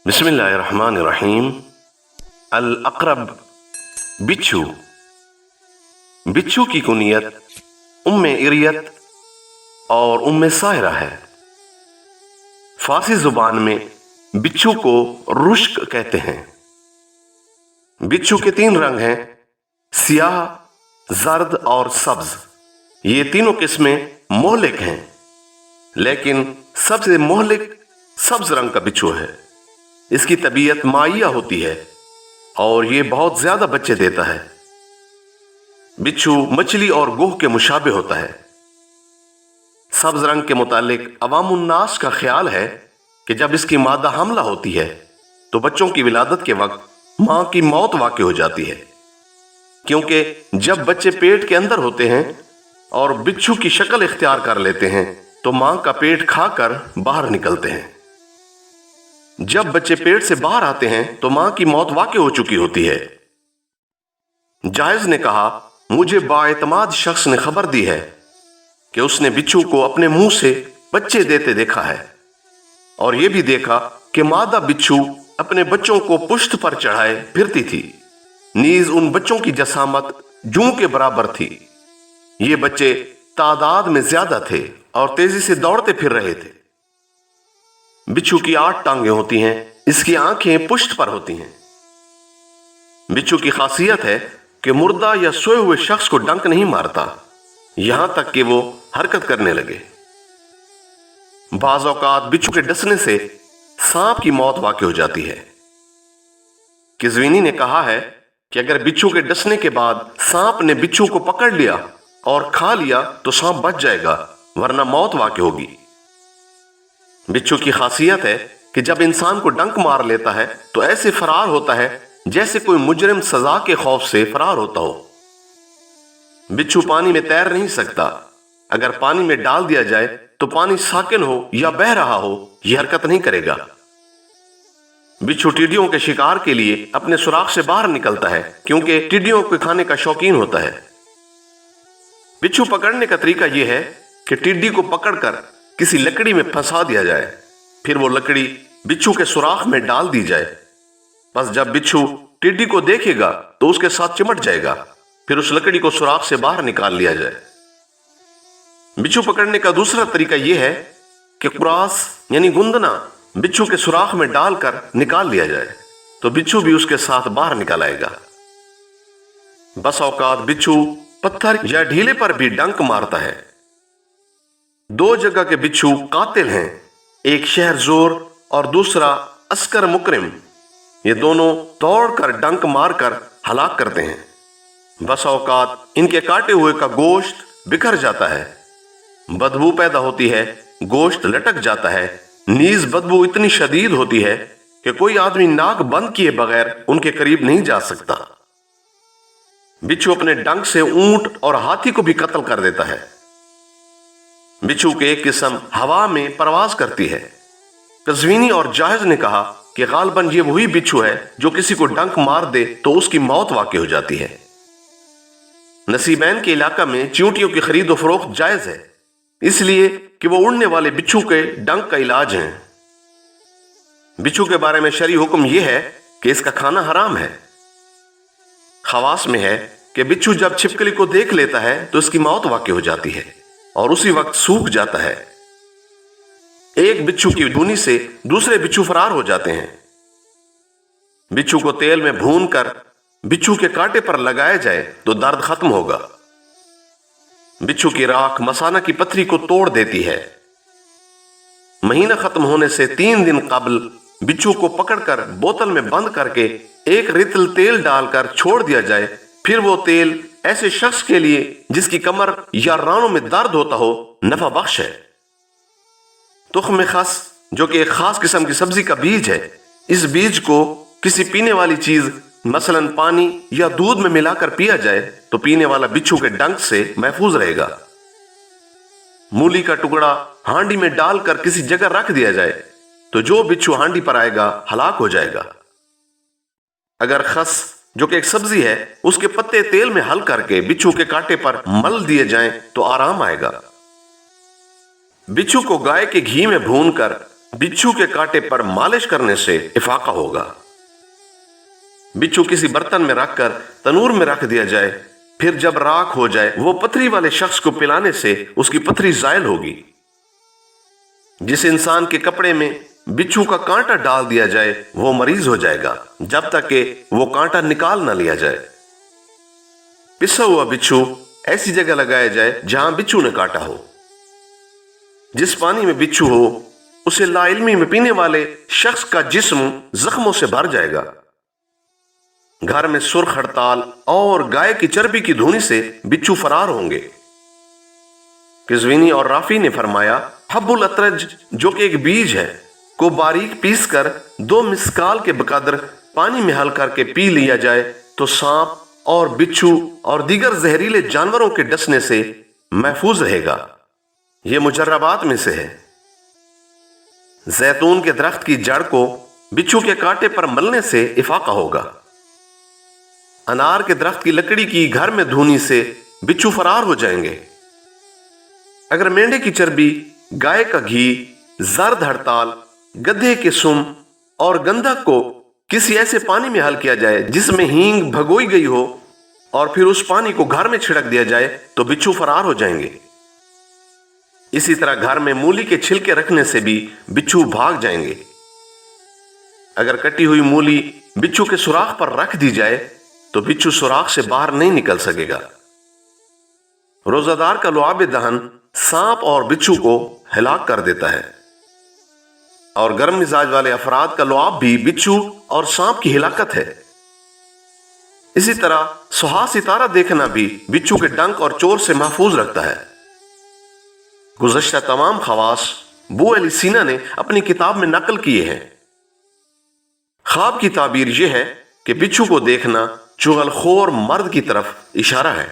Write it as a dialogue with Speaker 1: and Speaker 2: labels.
Speaker 1: बिस्मिल्लाहिर्रहमानिर्रहीम। अल अक़रब, बिच्छू। बिच्छू की कुनियत उम्मे इरियत और उम्मे साहिरा है। फारसी जुबान में बिच्छू को रुश्क कहते हैं। बिच्छू के 3 रंग हैं, सियाह, जर्द और सब्ज। ये तीनों किस्में मोहलिक हैं, लेकिन सबसे मोहलिक सब्ज रंग का बिच्छू है। इसकी तबीयत माइया होती है और ये बहुत ज्यादा बच्चे देता है। बिच्छू मछली और गोह के मुशाबे होता है। सब्ज रंग के मुतालिक अवामुन्नास का ख्याल है कि जब इसकी मादा हमला होती है तो बच्चों की विलादत के वक्त मां की मौत वाक़ई हो जाती है, क्योंकि जब बच्चे पेट के अंदर होते हैं और बिच्छू की शक्ल इख्तियार कर लेते हैं तो मां का पेट खाकर बाहर निकलते हैं। जब बच्चे पेट से बाहर आते हैं तो मां की मौत वाक़ई हो चुकी होती है। जायज ने कहा, मुझे बाएतमाद शख्स ने खबर दी है कि उसने बिच्छू को अपने मुंह से बच्चे देते देखा है और यह भी देखा कि मादा बिच्छू अपने बच्चों को पुश्त पर चढ़ाए फिरती थी। नीज उन बच्चों की जसामत जूं के बराबर थी। ये बच्चे तादाद में ज्यादा थे और तेजी से दौड़ते फिर रहे थे। बिच्छू की 8 टांगें होती हैं। इसकी आंखें पुश्त पर होती हैं। बिच्छू की खासियत है कि मुर्दा या सोए हुए शख्स को डंक नहीं मारता, यहां तक कि वो हरकत करने लगे। बाज़ औक़ात बिच्छू के डसने से सांप की मौत वाक़ई हो जाती है। किज़वीनी ने कहा है कि अगर बिच्छू के डसने के बाद सांप ने बिच्छू को पकड़ लिया और खा लिया तो सांप बच जाएगा, वरना मौत वाक़ई होगी। बिच्छू की खासियत है कि जब इंसान को डंक मार लेता है तो ऐसे फरार होता है जैसे कोई मुजरिम सजा के खौफ से फरार होता हो। बिच्छू पानी में तैर नहीं सकता। अगर पानी में डाल दिया जाए तो पानी साकिन हो या बह रहा हो, यह हरकत नहीं करेगा। बिच्छू टिड्डियों के शिकार के लिए अपने सुराख से बाहर निकलता है, क्योंकि टिड्डियों को खाने का शौकीन होता है। बिच्छू पकड़ने का तरीका यह है कि टिड्डी को पकड़कर किसी लकड़ी में फंसा दिया जाए, फिर वो लकड़ी बिच्छू के सुराख में डाल दी जाए। बस जब बिच्छू टिड्डी को देखेगा तो उसके साथ चिमट जाएगा, फिर उस लकड़ी को सुराख से बाहर निकाल लिया जाए। बिच्छू पकड़ने का दूसरा तरीका यह है कि कुरास यानी गुंदना बिच्छू के सुराख में डालकर निकाल लिया जाए, तो बिच्छू भी उसके साथ बाहर निकल आएगा। बस औकात बिच्छू पत्थर या ढीले पर भी डंक मारता है। 2 जगह के बिच्छू कातिल हैं, एक शहर जोर और दूसरा अस्कर मुकरिम। ये दोनों दौड़कर डंक मारकर हलाक करते हैं। बस औकात इनके काटे हुए का गोश्त बिखर जाता है, बदबू पैदा होती है, गोश्त लटक जाता है। नीज बदबू इतनी शदीद होती है कि कोई आदमी नाक बंद किए बगैर उनके करीब नहीं जा सकता। बिच्छू अपने डंक से ऊंट और हाथी को भी कत्ल कर देता है। बिच्छू की एक किस्म हवा में परवाज करती है। कज़वीनी और जाहिज ने कहा कि गालबन ये वही बिच्छू है जो किसी को डंक मार दे तो उसकी मौत वाक़ई हो जाती है। नसीबैन के इलाका में चींटियों की खरीद और फरोख्त जायज है, इसलिए कि वो उड़ने वाले बिच्छू के डंक का इलाज है। बिच्छू के बारे में शरई हुक्म यह है कि इसका खाना हराम है। खवास में है कि बिच्छू जब छिपकली को देख लेता है तो इसकी मौत वाक़ई हो जाती है और उसी वक्त सूख जाता है। एक बिच्छू की धुनी से दूसरे बिच्छू फरार हो जाते हैं। बिच्छू को तेल में भूनकर बिच्छू के कांटे पर लगाया जाए तो दर्द खत्म होगा। बिच्छू की राख मसाना की पथरी को तोड़ देती है। महीना खत्म होने से 3 दिन कबल बिच्छू को पकड़कर बोतल में बंद करके 1 रितल तेल डालकर छोड़ दिया जाए। फिर वो तेल ऐसे शख्स के लिए जिसकी कमर या रानों में दर्द होता हो नफा बख्श है। तुख्म खस, जो कि एक खास किस्म की सब्जी का बीज है, इस बीज को किसी पीने वाली चीज मसलन पानी या दूध में मिलाकर पिया जाए तो पीने वाला बिच्छू के डंक से महफूज रहेगा। मूली का टुकड़ा हांडी में डालकर किसी जगह रख दिया जाए तो जो बिच्छू हांडी पर आएगा हलाक हो जाएगा। अगर खस, जो कि एक सब्जी है, उसके पत्ते तेल में हल करके बिच्छू के कांटे पर मल दिए जाएं तो आराम आएगा। बिच्छू को गाय के घी में भूनकर बिच्छू के कांटे पर मालिश करने से इफाका होगा। बिच्छू किसी बर्तन में रखकर तनूर में रख दिया जाए, फिर जब राख हो जाए वो पथरी वाले शख्स को पिलाने से उसकी पथरी जायल होगी। जिस इंसान के कपड़े में बिच्छू का कांटा डाल दिया जाए वो मरीज हो जाएगा जब तक कि वो कांटा निकाल ना लिया जाए। पिसा हुआ बिच्छू ऐसी जगह लगाया जाए जहां बिच्छू ने काटा हो। जिस पानी में बिच्छू हो उसे लाइल्मी में पीने वाले शख्स का जिस्म जख्मों से भर जाएगा। घर में सुर्ख हड़ताल और गाय की चर्बी की धुनी से बिच्छू फरार होंगे। किज़वीनी और राफी ने फरमाया, हब्बुल अतरज जो कि एक बीज है को बारीक पीसकर 2 मिस्काल के बकदर पानी में हल करके पी लिया जाए तो सांप और बिच्छू और दीगर जहरीले जानवरों के डसने से महफूज रहेगा। यह मुजर्रबात में से है। जैतून के दरख्त की जड़ को बिच्छू के कांटे पर मलने से इफाका होगा। अनार के दरख्त की लकड़ी की घर में धुनी से बिच्छू फरार हो जाएंगे। अगर मेंढे की चर्बी, गाय का घी, जर्द हड़ताल, गधे के सुम और गंधक को किसी ऐसे पानी में हल किया जाए जिसमें हींग भगोई गई हो और फिर उस पानी को घर में छिड़क दिया जाए तो बिच्छू फरार हो जाएंगे। इसी तरह घर में मूली के छिलके रखने से भी बिच्छू भाग जाएंगे। अगर कटी हुई मूली बिच्छू के सुराख पर रख दी जाए तो बिच्छू सुराख से बाहर नहीं निकल सकेगा। रोजादार का लुआब दहन सांप और बिच्छू को हिलाक कर देता है और गर्म मिजाज वाले अफराद का लुआब भी बिच्छू और सांप की हिलाकत है। इसी तरह सुहा सितारा देखना भी बिच्छू के डंक और चोर से महफूज रखता है। गुज़श्ता तमाम खवास बू अली सीना ने अपनी किताब में नकल किए हैं। ख्वाब की ताबीर यह है कि बिच्छू को देखना चुगलखोर मर्द की तरफ इशारा है।